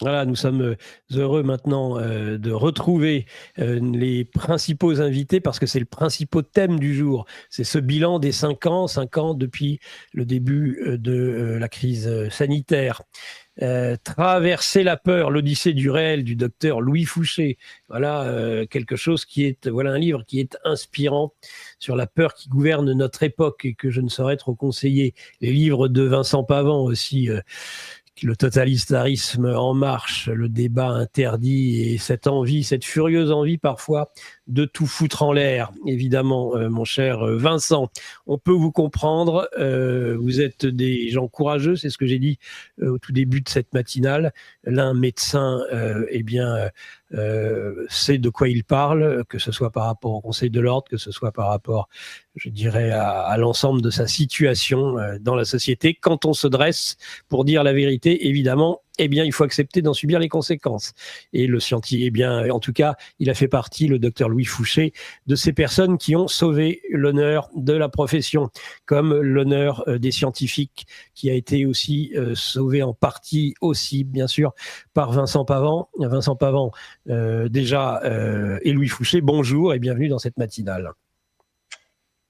Voilà, nous sommes heureux maintenant de retrouver les principaux invités parce que c'est le principal thème du jour. C'est ce bilan des 5 ans depuis le début de la crise sanitaire. Traverser la peur, l'Odyssée du réel du docteur Louis Fouché. Voilà quelque chose voilà un livre qui est inspirant sur la peur qui gouverne notre époque et que je ne saurais trop conseiller. Les livres de Vincent Pavant aussi. Le totalitarisme en marche, le débat interdit et cette envie, cette furieuse envie parfois de tout foutre en l'air. Évidemment, mon cher Vincent, on peut vous comprendre. Vous êtes des gens courageux, c'est ce que j'ai dit au tout début de cette matinale. L'un médecin, sait de quoi il parle, que ce soit par rapport au Conseil de l'ordre, que ce soit par rapport, je dirais, à l'ensemble de sa situation dans la société. Quand on se dresse pour dire la vérité, évidemment, eh bien, il faut accepter d'en subir les conséquences. Et le scientifique, eh bien, en tout cas, il a fait partie, le docteur Louis Fouché, de ces personnes qui ont sauvé l'honneur de la profession, comme l'honneur des scientifiques, qui a été aussi sauvé en partie aussi, bien sûr, par Vincent Pavant. Vincent Pavant, déjà, et Louis Fouché, bonjour et bienvenue dans cette matinale.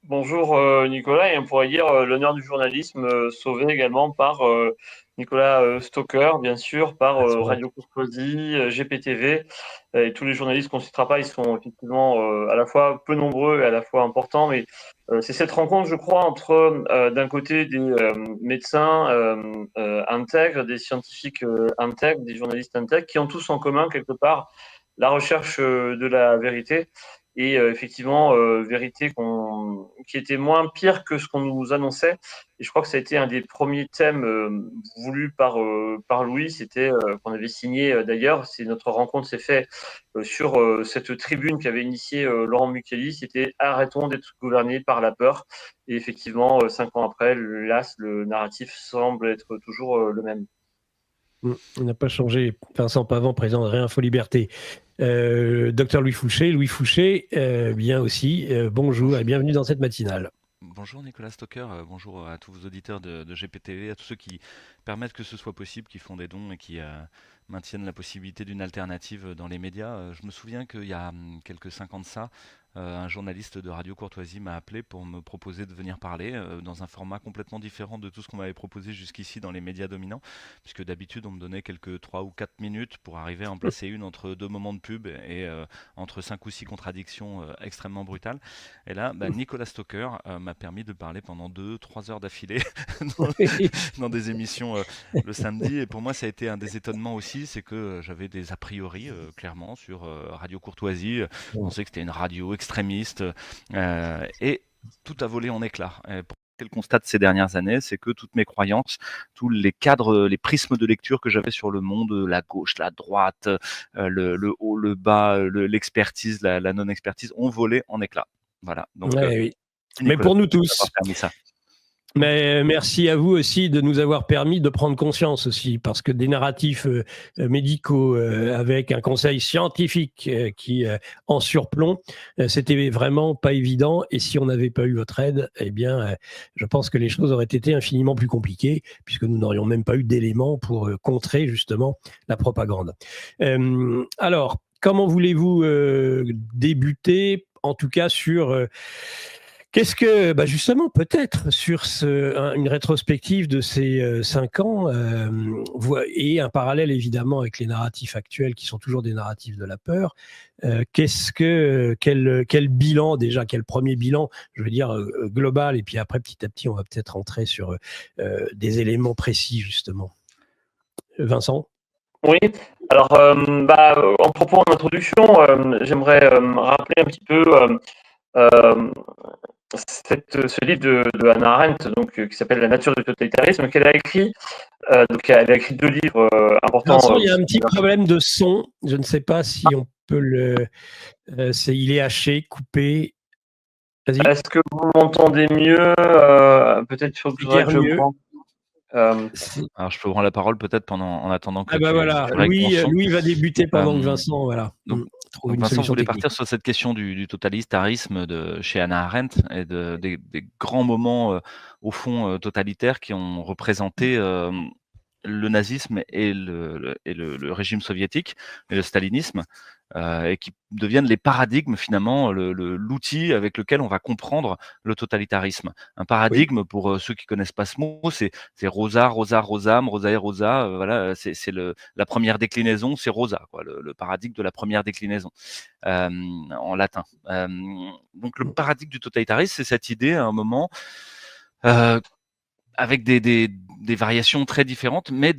Bonjour Nicolas, et on pourrait dire l'honneur du journalisme sauvé également par Nicolas Stocker, bien sûr, par Radio Courtoisie, GPTV, et tous les journalistes qu'on ne citera pas, ils sont effectivement à la fois peu nombreux et à la fois importants, mais c'est cette rencontre, je crois, entre d'un côté des médecins intègres, des scientifiques intègres, des journalistes intègres, qui ont tous en commun quelque part la recherche de la vérité. Et effectivement, vérité qui était moins pire que ce qu'on nous annonçait. Et je crois que ça a été un des premiers thèmes voulus par Louis. C'était qu'on avait signé d'ailleurs. Notre rencontre s'est faite sur cette tribune qu'avait initiée Laurent Mukeli. C'était arrêtons d'être gouvernés par la peur. Et effectivement, 5 ans après, hélas, le narratif semble être toujours le même. On n'a pas changé. Vincent Pavant, président de Réinfo Liberté. Docteur Louis Fouché, bien aussi. Bonjour et bienvenue dans cette matinale. Bonjour Nicolas Stocker, bonjour à tous vos auditeurs de GPTV, à tous ceux qui permettent que ce soit possible, qui font des dons et qui maintiennent la possibilité d'une alternative dans les médias. Je me souviens qu'il y a quelques 5 ans de ça, un journaliste de Radio Courtoisie m'a appelé pour me proposer de venir parler dans un format complètement différent de tout ce qu'on m'avait proposé jusqu'ici dans les médias dominants, puisque d'habitude on me donnait quelques 3 ou 4 minutes pour arriver à en placer une entre deux moments de pub et entre 5 ou 6 contradictions extrêmement brutales. Et là, Nicolas Stocker m'a permis de parler pendant 2-3 heures d'affilée dans des émissions le samedi. Et pour moi, ça a été un des étonnements aussi, c'est que j'avais des a priori, clairement, sur Radio Courtoisie. Je pensais que c'était une radio extrémiste. Et tout a volé en éclats. Le constat de ces dernières années, c'est que toutes mes croyances, tous les cadres, les prismes de lecture que j'avais sur le monde, la gauche, la droite, le haut, le bas, l'expertise, la non-expertise, ont volé en éclats. Voilà. Donc, oui. Mais pour nous tous. Ça. Mais merci à vous aussi de nous avoir permis de prendre conscience aussi, parce que des narratifs médicaux avec un conseil scientifique qui en surplomb, c'était vraiment pas évident. Et si on n'avait pas eu votre aide, eh bien, je pense que les choses auraient été infiniment plus compliquées, puisque nous n'aurions même pas eu d'éléments pour contrer justement la propagande. Alors, comment voulez-vous débuter, en tout cas sur... Qu'est-ce que, justement, peut-être sur une rétrospective de ces 5 ans et un parallèle évidemment avec les narratifs actuels qui sont toujours des narratifs de la peur, quel bilan déjà, quel premier bilan, je veux dire global, et puis après petit à petit on va peut-être rentrer sur des éléments précis justement. Vincent ? Oui, alors en propos en introduction, j'aimerais rappeler un petit peu ce livre de Hannah Arendt, donc, qui s'appelle La nature du totalitarisme, qu'elle a écrit. Donc, elle a écrit 2 livres importants. Vincent, il y a un petit problème de son. Je ne sais pas si on peut le. Il est haché, coupé. Vas-y. Est-ce que vous m'entendez mieux peut-être qu'il faudrait que je prenne. Alors je peux prendre la parole peut-être en attendant que voilà, Louis va débuter pendant que Vincent, voilà. Donc Vincent voulait partir sur cette question du totalitarisme chez Hannah Arendt et des grands moments au fond totalitaires qui ont représenté le nazisme et le régime soviétique et le stalinisme, et qui deviennent les paradigmes finalement, l'outil avec lequel on va comprendre le totalitarisme. Un paradigme, pour ceux qui connaissent pas ce mot, c'est Rosa, Rosa, Rosam, Rosae, Rosa, voilà, c'est la première déclinaison, c'est Rosa, quoi, le paradigme de la première déclinaison en latin. Donc le paradigme du totalitarisme, c'est cette idée à un moment, avec des variations très différentes, mais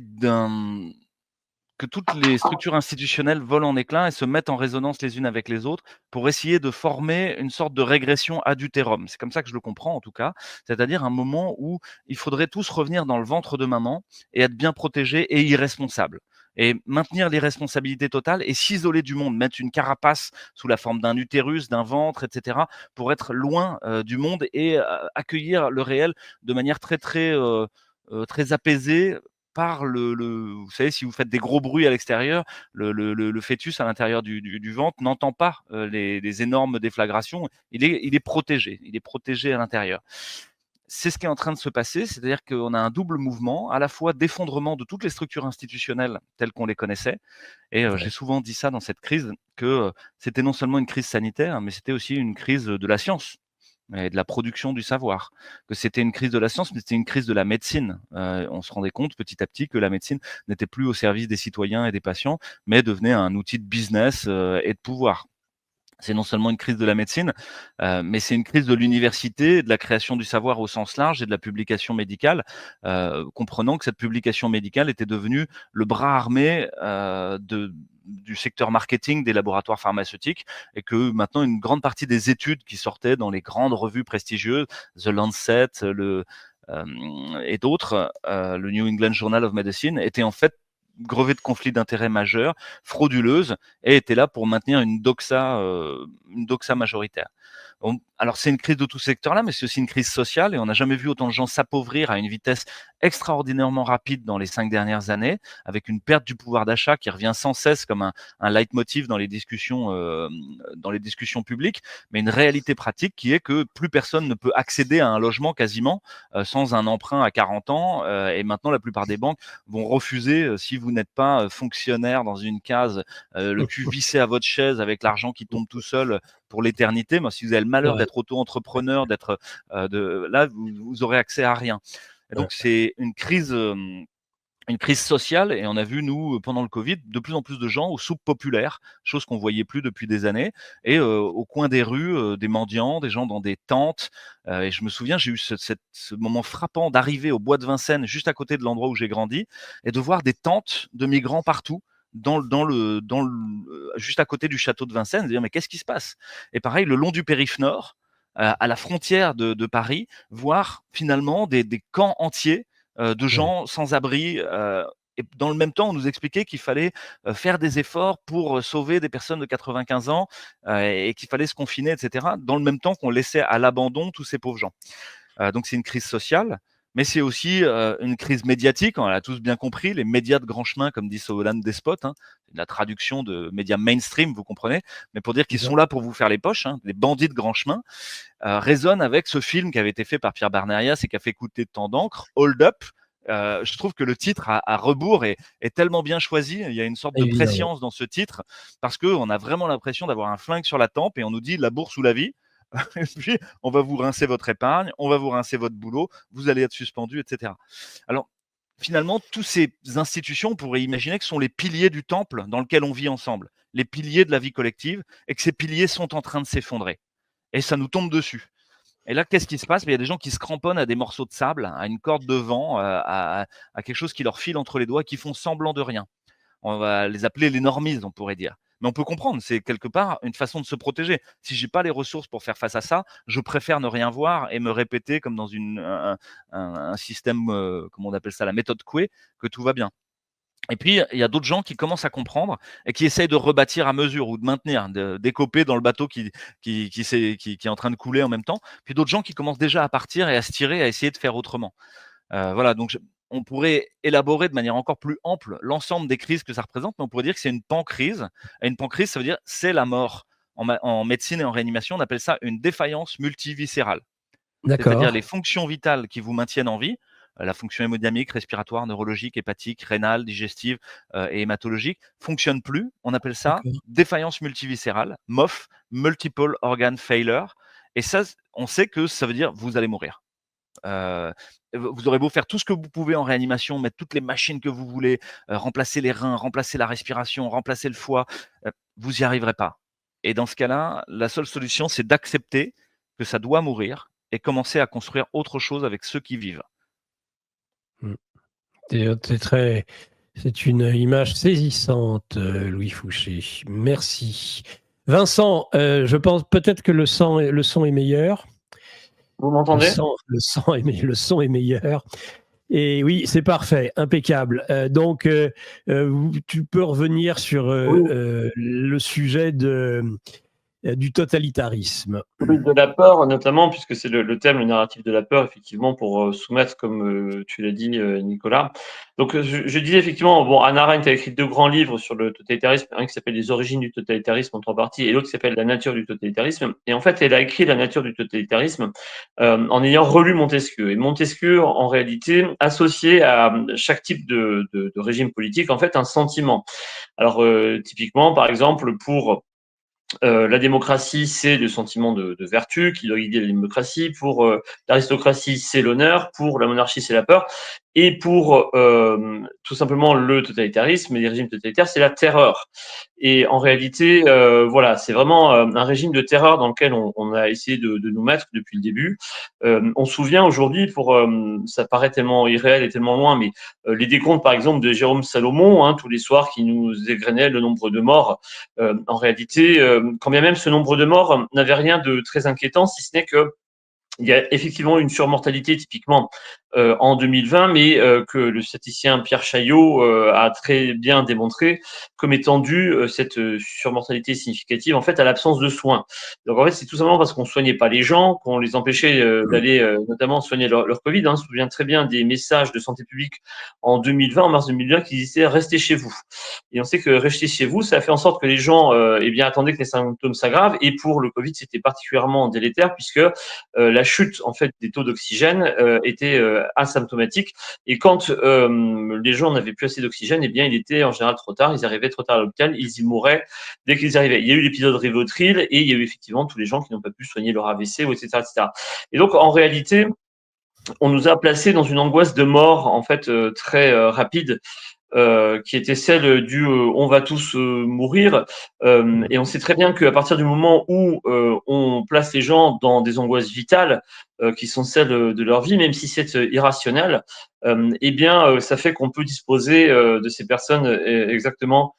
que toutes les structures institutionnelles volent en éclats et se mettent en résonance les unes avec les autres pour essayer de former une sorte de régression adultérum. C'est comme ça que je le comprends en tout cas, c'est-à-dire un moment où il faudrait tous revenir dans le ventre de maman et être bien protégés et irresponsables. Et maintenir l'irresponsabilité totale et s'isoler du monde, mettre une carapace sous la forme d'un utérus, d'un ventre, etc., pour être loin du monde et accueillir le réel de manière très apaisée, par vous savez, si vous faites des gros bruits à l'extérieur, le fœtus à l'intérieur du ventre n'entend pas les énormes déflagrations. Il est protégé à l'intérieur. C'est ce qui est en train de se passer, c'est-à-dire qu'on a un double mouvement, à la fois d'effondrement de toutes les structures institutionnelles telles qu'on les connaissait. Et j'ai souvent dit ça dans cette crise, que c'était non seulement une crise sanitaire, mais c'était aussi une crise de la science et de la production du savoir, que c'était une crise de la science, mais c'était une crise de la médecine. On se rendait compte petit à petit que la médecine n'était plus au service des citoyens et des patients, mais devenait un outil de business et de pouvoir. C'est non seulement une crise de la médecine, mais c'est une crise de l'université, de la création du savoir au sens large et de la publication médicale, comprenant que cette publication médicale était devenue le bras armé du secteur marketing des laboratoires pharmaceutiques, et que maintenant une grande partie des études qui sortaient dans les grandes revues prestigieuses, The Lancet, et d'autres, le New England Journal of Medicine, étaient en fait grevée de conflits d'intérêts majeurs, frauduleuse, et était là pour maintenir une doxa majoritaire. Alors c'est une crise de tout secteur-là, mais c'est aussi une crise sociale, et on n'a jamais vu autant de gens s'appauvrir à une vitesse extraordinairement rapide dans les 5 dernières années, avec une perte du pouvoir d'achat qui revient sans cesse comme un leitmotiv dans les discussions publiques, mais une réalité pratique qui est que plus personne ne peut accéder à un logement quasiment sans un emprunt à 40 ans, et maintenant la plupart des banques vont refuser, si vous n'êtes pas fonctionnaire dans une case, le cul vissé à votre chaise avec l'argent qui tombe tout seul pour l'éternité. Mais si vous avez le malheur d'être auto-entrepreneur, là, vous aurez accès à rien. Et donc c'est une crise sociale, et on a vu, nous, pendant le Covid, de plus en plus de gens aux soupes populaires, chose qu'on voyait plus depuis des années, et au coin des rues, des mendiants, des gens dans des tentes. Et je me souviens, j'ai eu ce moment frappant d'arriver au bois de Vincennes, juste à côté de l'endroit où j'ai grandi, et de voir des tentes de migrants partout, juste à côté du château de Vincennes, de dire mais qu'est-ce qui se passe? Et pareil, le long du périph' nord, à la frontière de Paris, voir finalement des camps entiers de gens sans abri. Et dans le même temps, on nous expliquait qu'il fallait faire des efforts pour sauver des personnes de 95 ans et qu'il fallait se confiner, etc. Dans le même temps qu'on laissait à l'abandon tous ces pauvres gens. Donc c'est une crise sociale, mais c'est aussi une crise médiatique. On l'a tous bien compris, les médias de grand chemin, comme dit Solan Despot, hein, la traduction de médias mainstream, vous comprenez, mais pour dire qu'ils sont là pour vous faire les poches, hein, les bandits de grand chemin, résonne avec ce film qui avait été fait par Pierre Barnerias et qui a fait coûter tant d'encre, Hold Up. Je trouve que le titre à rebours est tellement bien choisi. Il y a une sorte de prescience dans ce titre, parce qu'on a vraiment l'impression d'avoir un flingue sur la tempe et on nous dit la bourse ou la vie. Et puis, on va vous rincer votre épargne, on va vous rincer votre boulot, vous allez être suspendu, etc. Alors, finalement, toutes ces institutions, on pourrait imaginer que ce sont les piliers du temple dans lequel on vit ensemble, les piliers de la vie collective, et que ces piliers sont en train de s'effondrer. Et ça nous tombe dessus. Et là, qu'est-ce qui se passe? Il y a des gens qui se cramponnent à des morceaux de sable, à une corde de vent, à quelque chose qui leur file entre les doigts, qui font semblant de rien. On va les appeler les normistes, on pourrait dire. Mais on peut comprendre, c'est quelque part une façon de se protéger. Si j'ai pas les ressources pour faire face à ça, je préfère ne rien voir et me répéter comme dans un système, comment on appelle ça, la méthode Coué, que tout va bien. Et puis, il y a d'autres gens qui commencent à comprendre et qui essayent de rebâtir à mesure ou de maintenir, d'écoper dans le bateau qui est en train de couler en même temps. Puis d'autres gens qui commencent déjà à partir et à se tirer, à essayer de faire autrement. Voilà, donc on pourrait élaborer de manière encore plus ample l'ensemble des crises que ça représente, mais on pourrait dire que c'est une pancrise. Et une pancrise, ça veut dire c'est la mort. En médecine et en réanimation, on appelle ça une défaillance multiviscérale. C'est-à-dire les fonctions vitales qui vous maintiennent en vie la fonction hémodynamique, respiratoire, neurologique, hépatique, rénale, digestive et hématologique fonctionne plus. On appelle ça défaillance multiviscérale, MOF, Multiple Organ Failure. Et ça, on sait que ça veut dire vous allez mourir. Vous aurez beau faire tout ce que vous pouvez en réanimation, mettre toutes les machines que vous voulez, remplacer les reins, remplacer la respiration, remplacer le foie, vous n'y arriverez pas. Et dans ce cas-là, la seule solution, c'est d'accepter que ça doit mourir et commencer à construire autre chose avec ceux qui vivent. C'est une image saisissante, Louis Fouché. Merci. Vincent, je pense peut-être que le son est meilleur. Vous m'entendez ? Le son est meilleur. Et oui, c'est parfait, impeccable. Donc, tu peux revenir sur le sujet du totalitarisme. Oui, de la peur, notamment, puisque c'est le thème, le narratif de la peur, effectivement, pour soumettre, comme tu l'as dit, Nicolas. Donc, je disais effectivement, bon, Hannah Arendt a écrit 2 grands livres sur le totalitarisme, un qui s'appelle Les origines du totalitarisme en 3 parties, et l'autre qui s'appelle La nature du totalitarisme. Et en fait, elle a écrit La nature du totalitarisme en ayant relu Montesquieu. Et Montesquieu, en réalité, associait à chaque type de régime politique, en fait, un sentiment. Alors, typiquement, par exemple, pour la démocratie, c'est le sentiment de vertu qui doit guider la démocratie. Pour l'aristocratie, c'est l'honneur. Pour la monarchie, c'est la peur. Et pour tout simplement le totalitarisme et les régimes totalitaires, c'est la terreur. Et en réalité, voilà, c'est vraiment un régime de terreur dans lequel on a essayé de nous mettre depuis le début. On se souvient aujourd'hui, ça paraît tellement irréel et tellement loin, mais les décomptes, par exemple, de Jérôme Salomon, hein, tous les soirs, qui nous égrenait le nombre de morts. En réalité, quand bien même ce nombre de morts n'avait rien de très inquiétant, si ce n'est que il y a effectivement une surmortalité typiquement en 2020, mais que le statisticien Pierre Chaillot a très bien démontré comme étant due cette surmortalité significative en fait à l'absence de soins. Donc en fait c'est tout simplement parce qu'on soignait pas les gens, qu'on les empêchait d'aller notamment soigner leur Covid. Hein. On se souvient très bien des messages de santé publique en 2020, en mars 2020, qui disaient restez chez vous. Et on sait que rester chez vous, ça a fait en sorte que les gens eh bien attendaient que les symptômes s'aggravent. Et pour le Covid, c'était particulièrement délétère puisque la chute en fait des taux d'oxygène était asymptomatique et quand les gens n'avaient plus assez d'oxygène, eh bien il était en général trop tard, ils arrivaient trop tard à l'hôpital, ils y mouraient dès qu'ils arrivaient. Il y a eu l'épisode Rivotril et il y a eu effectivement tous les gens qui n'ont pas pu soigner leur AVC, etc., etc. Et donc en réalité, on nous a placés dans une angoisse de mort en fait très rapide. Qui était celle du on va tous mourir. Et on sait très bien qu'à partir du moment où on place les gens dans des angoisses vitales qui sont celles de leur vie, même si c'est irrationnel, eh bien, ça fait qu'on peut disposer de ces personnes exactement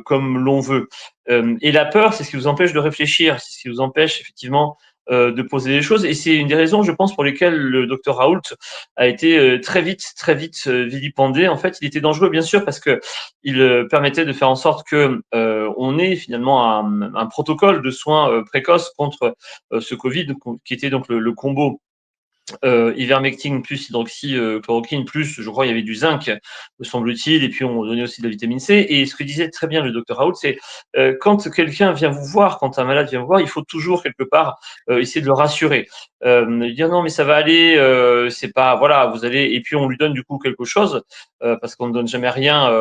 comme l'on veut. Et la peur, c'est ce qui vous empêche de réfléchir, c'est ce qui vous empêche effectivement de poser des choses. Et c'est une des raisons, je pense, pour lesquelles le docteur Raoult a été très vite vilipendé. En fait, il était dangereux, bien sûr, parce que il permettait de faire en sorte que on ait finalement un protocole de soins précoces contre ce Covid, qui était donc le combo ivermectine plus hydroxychloroquine plus, je crois, il y avait du zinc, me semble-t-il, et puis on donnait aussi de la vitamine C. Et ce que disait très bien le docteur Raoult, c'est quand quelqu'un vient vous voir, quand un malade vient vous voir, il faut toujours quelque part essayer de le rassurer, dire non mais ça va aller, c'est pas voilà, vous allez, et puis on lui donne du coup quelque chose parce qu'on ne donne jamais rien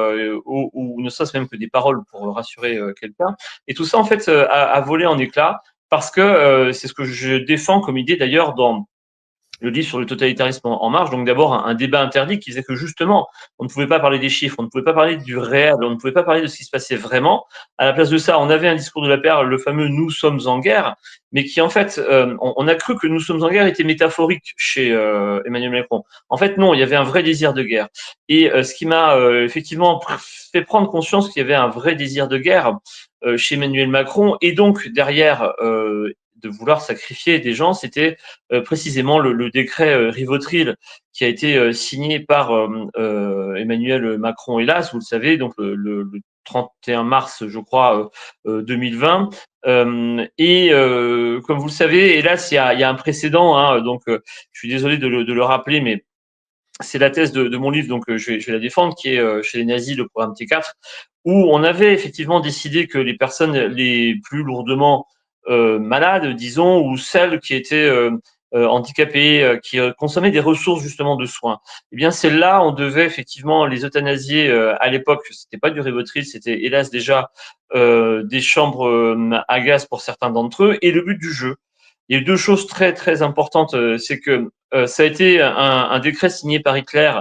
ou ne serait-ce même que des paroles pour rassurer quelqu'un. Et tout ça en fait a volé en éclats parce que c'est ce que je défends comme idée d'ailleurs dans le livre sur le totalitarisme en marche, donc d'abord un débat interdit qui disait que justement, on ne pouvait pas parler des chiffres, on ne pouvait pas parler du réel, on ne pouvait pas parler de ce qui se passait vraiment. À la place de ça, on avait un discours de la paix, le fameux « nous sommes en guerre », mais qui en fait, on a cru que « nous sommes en guerre » était métaphorique chez Emmanuel Macron. En fait, non, il y avait un vrai désir de guerre. Et ce qui m'a effectivement fait prendre conscience qu'il y avait un vrai désir de guerre chez Emmanuel Macron, et donc derrière de vouloir sacrifier des gens, c'était précisément le décret Rivotril qui a été signé par Emmanuel Macron, hélas, vous le savez, donc le 31 mars, je crois, 2020. Et comme vous le savez, hélas, il y a un précédent, hein, donc je suis désolé de le rappeler, mais c'est la thèse de mon livre, donc je vais la défendre, qui est chez les nazis, le programme T4, où on avait effectivement décidé que les personnes les plus lourdement malades, disons, ou celles qui étaient handicapés, qui consommaient des ressources justement de soins. Eh bien, celles-là, on devait effectivement les euthanasier. À l'époque, c'était pas du Rivotril, c'était hélas déjà des chambres à gaz pour certains d'entre eux. Et le but du jeu, il y a eu deux choses très très importantes. C'est que ça a été un décret signé par Hitler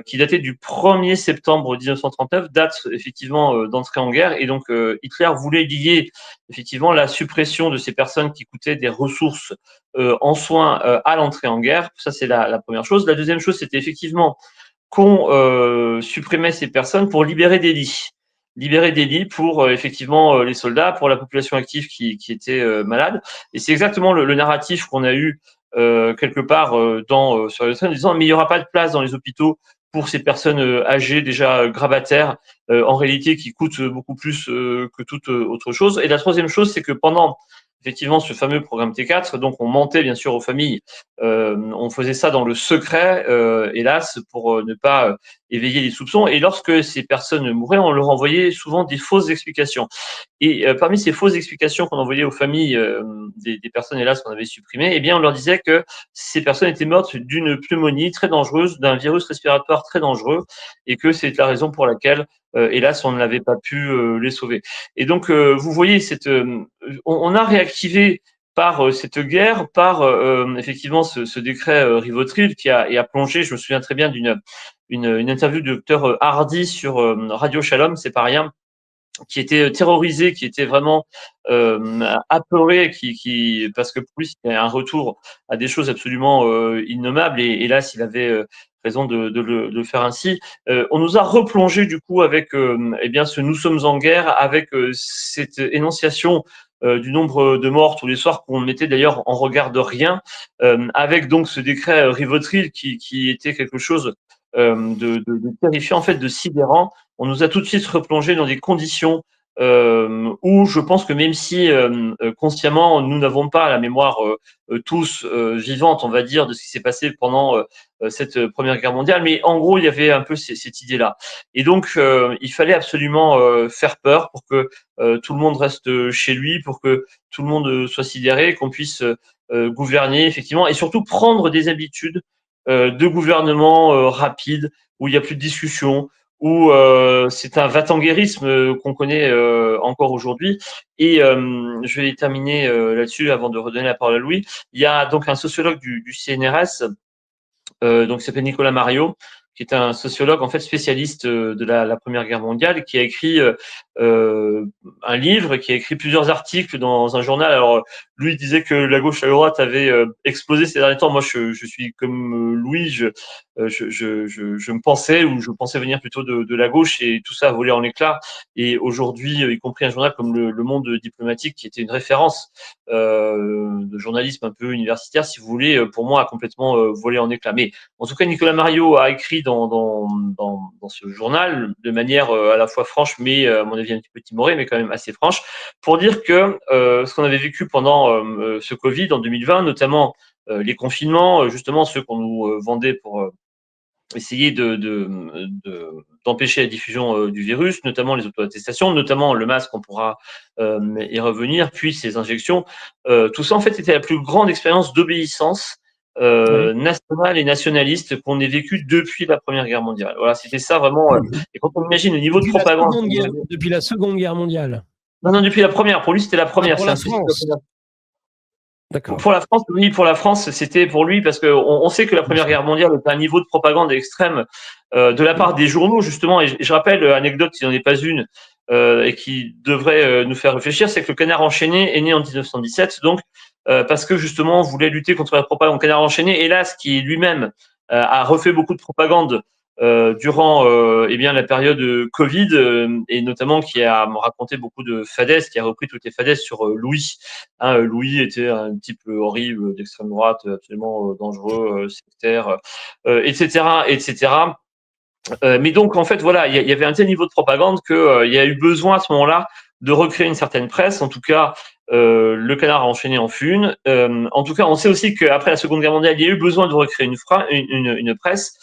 qui datait du 1er septembre 1939, date effectivement d'entrée en guerre. Et donc Hitler voulait lier effectivement la suppression de ces personnes qui coûtaient des ressources en soins à l'entrée en guerre. Ça, c'est la première chose. La deuxième chose, c'était effectivement qu'on supprimait ces personnes pour libérer des lits. Libérer des lits pour effectivement les soldats, pour la population active qui était malade. Et c'est exactement le narratif qu'on a eu quelque part sur le train, en disant mais il n'y aura pas de place dans les hôpitaux pour ces personnes âgées déjà grabataires, en réalité qui coûtent beaucoup plus que toute autre chose. Et la troisième chose, c'est que pendant effectivement ce fameux programme T4, donc on mentait bien sûr aux familles, on faisait ça dans le secret, hélas, pour ne pas éveiller les soupçons. Et lorsque ces personnes mouraient, on leur envoyait souvent des fausses explications. Et parmi ces fausses explications qu'on envoyait aux familles des personnes, hélas, qu'on avait supprimées, eh bien, on leur disait que ces personnes étaient mortes d'une pneumonie très dangereuse, d'un virus respiratoire très dangereux, et que c'est la raison pour laquelle, hélas, on n'avait pas pu les sauver. Et donc, vous voyez, on a réactivé par cette guerre, par effectivement ce décret Rivotril qui a plongé. Je me souviens très bien une interview du docteur Hardy sur Radio Shalom, c'est pas rien, qui était terrorisé, qui était vraiment apeuré, parce que pour lui c'était un retour à des choses absolument innommables, et hélas il avait raison de le faire ainsi. On nous a replongé du coup avec eh bien ce nous sommes en guerre, avec cette énonciation du nombre de morts tous les soirs qu'on mettait d'ailleurs en regard de rien, avec donc ce décret Rivotril qui était quelque chose de terrifiant, en fait, de sidérant. On nous a tout de suite replongé dans des conditions où je pense que même si consciemment nous n'avons pas la mémoire tous vivante, on va dire, de ce qui s'est passé pendant cette Première Guerre mondiale, mais en gros il y avait un peu cette idée-là. Et donc il fallait absolument faire peur pour que tout le monde reste chez lui, pour que tout le monde soit sidéré, qu'on puisse gouverner effectivement, et surtout prendre des habitudes de gouvernement rapide, où il n'y a plus de discussion, où c'est un va-t-en-guérisme qu'on connaît encore aujourd'hui. Et je vais terminer là-dessus avant de redonner la parole à Louis. Il y a donc un sociologue du CNRS, donc qui s'appelle Nicolas Mario, qui est un sociologue en fait spécialiste de la Première Guerre mondiale, qui a écrit un livre, qui a écrit plusieurs articles dans un journal. Alors lui il disait que la gauche et la droite avaient explosé ces derniers temps. Moi je suis comme Louis, je me pensais, ou je pensais venir plutôt de la gauche, et tout ça a volé en éclats. Et aujourd'hui, y compris un journal comme le Monde diplomatique, qui était une référence de journalisme un peu universitaire, si vous voulez, pour moi a complètement volé en éclats. Mais en tout cas, Nicolas Mario a écrit dans ce journal de manière à la fois franche, mais à mon avis un petit peu timorée, mais quand même assez franche, pour dire que ce qu'on avait vécu pendant ce Covid en 2020, notamment les confinements, justement ceux qu'on nous vendait pour essayer d'empêcher la diffusion du virus, notamment les auto-attestations, notamment le masque, on pourra y revenir, puis ces injections. Tout ça, en fait, était la plus grande expérience d'obéissance nationale et nationaliste qu'on ait vécu depuis la Première Guerre mondiale. Voilà, c'était ça vraiment. Et quand on imagine le niveau de propagande... Depuis la Seconde Guerre mondiale. Non, depuis la première. Pour lui, c'était la première. Pour la France. D'accord. Pour la France, oui, pour la France, c'était pour lui, parce qu'on sait que la Première Guerre mondiale était un niveau de propagande extrême de la part des journaux, justement. Et je rappelle, anecdote, s'il n'en est pas une, et qui devrait nous faire réfléchir, c'est que le Canard enchaîné est né en 1917, donc parce que justement on voulait lutter contre la propagande. Canard enchaîné, hélas, qui lui-même a refait beaucoup de propagande durant eh bien la période Covid, et notamment qui a raconté beaucoup de fadaises, qui a repris toutes les fadaises sur Louis. Louis était un type horrible d'extrême droite, absolument dangereux, sectaire, etc., etc. Mais donc en fait voilà, il y avait un tel niveau de propagande que il y a eu besoin à ce moment-là de recréer une certaine presse. En tout cas, le Canard a enchaîné en fut une. En tout cas, on sait aussi qu'après la Seconde Guerre mondiale, il y a eu besoin de recréer une presse.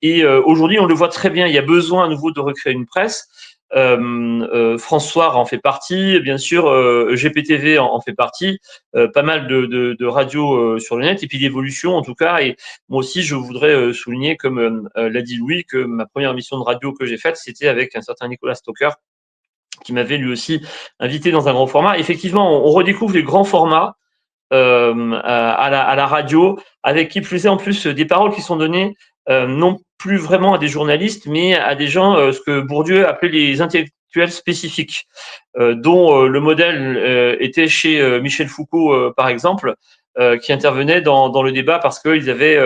Et aujourd'hui, on le voit très bien, il y a besoin à nouveau de recréer une presse. François en fait partie, bien sûr, GPTV en fait partie, pas mal de radios sur le net, et puis l'évolution en tout cas. Et moi aussi, je voudrais souligner, comme l'a dit Louis, que ma première émission de radio que j'ai faite, c'était avec un certain Nicolas Stocker, qui m'avait lui aussi invité dans un grand format. Effectivement, on redécouvre les grands formats à la radio, avec qui plus est en plus des paroles qui sont données non plus vraiment à des journalistes, mais à des gens, ce que Bourdieu appelait les intellectuels spécifiques, dont le modèle était chez Michel Foucault, par exemple, qui intervenaient dans le débat parce qu'ils avaient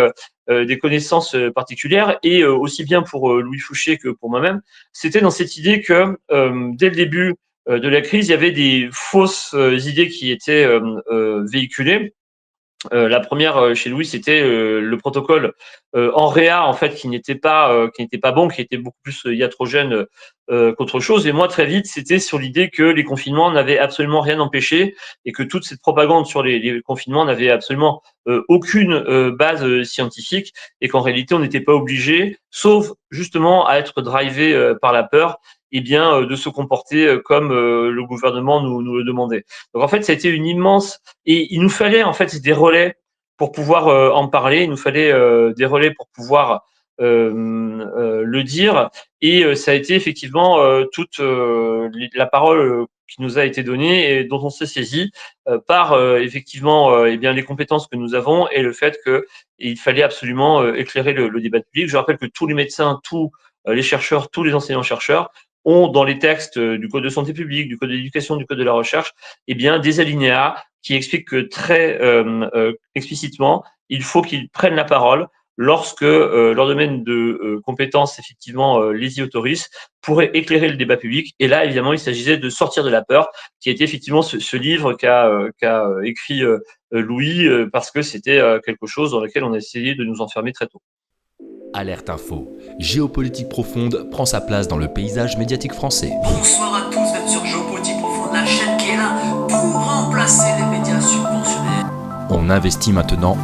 des connaissances particulières. Et aussi bien pour Louis Fouché que pour moi-même, c'était dans cette idée que dès le début de la crise, il y avait des fausses idées qui étaient véhiculées. La première chez Louis, c'était le protocole Andrea, en fait, qui n'était pas bon, qui était beaucoup plus iatrogène qu'autre chose. Et moi, très vite, c'était sur l'idée que les confinements n'avaient absolument rien empêché, et que toute cette propagande sur les confinements n'avait absolument aucune base scientifique, et qu'en réalité, on n'était pas obligé, sauf justement à être drivé par la peur, et bien de se comporter comme le gouvernement nous le demandait. Donc en fait, ça a été une immense, et il nous fallait en fait des relais pour pouvoir en parler. Il nous fallait des relais pour pouvoir le dire. Et ça a été effectivement toute la parole qui nous a été donnée et dont on s'est saisi par effectivement eh bien les compétences que nous avons, et le fait qu'il fallait absolument éclairer le débat public. Je rappelle que tous les médecins, tous les chercheurs, tous les enseignants-chercheurs ont dans les textes du Code de santé publique, du Code de l'éducation, du Code de la recherche, eh bien, des alinéas qui expliquent que très explicitement, il faut qu'ils prennent la parole lorsque leur domaine de compétences, effectivement, les y autorise, pourrait éclairer le débat public. Et là, évidemment, il s'agissait de sortir de la peur, qui a été effectivement ce livre qu'a écrit Louis, parce que c'était quelque chose dans lequel on a essayé de nous enfermer très tôt. Alerte Info. Géopolitique profonde prend sa place dans le paysage médiatique français. Bonsoir à tous, vous êtes sur Géopolitique profonde, la chaîne qui est là pour remplacer les médias subventionnés. On investit maintenant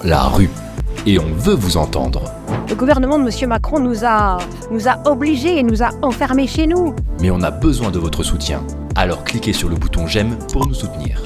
la rue. Et on veut vous entendre. Le gouvernement de M. Macron nous a obligés et nous a enfermés chez nous. Mais on a besoin de votre soutien. Alors cliquez sur le bouton j'aime pour nous soutenir.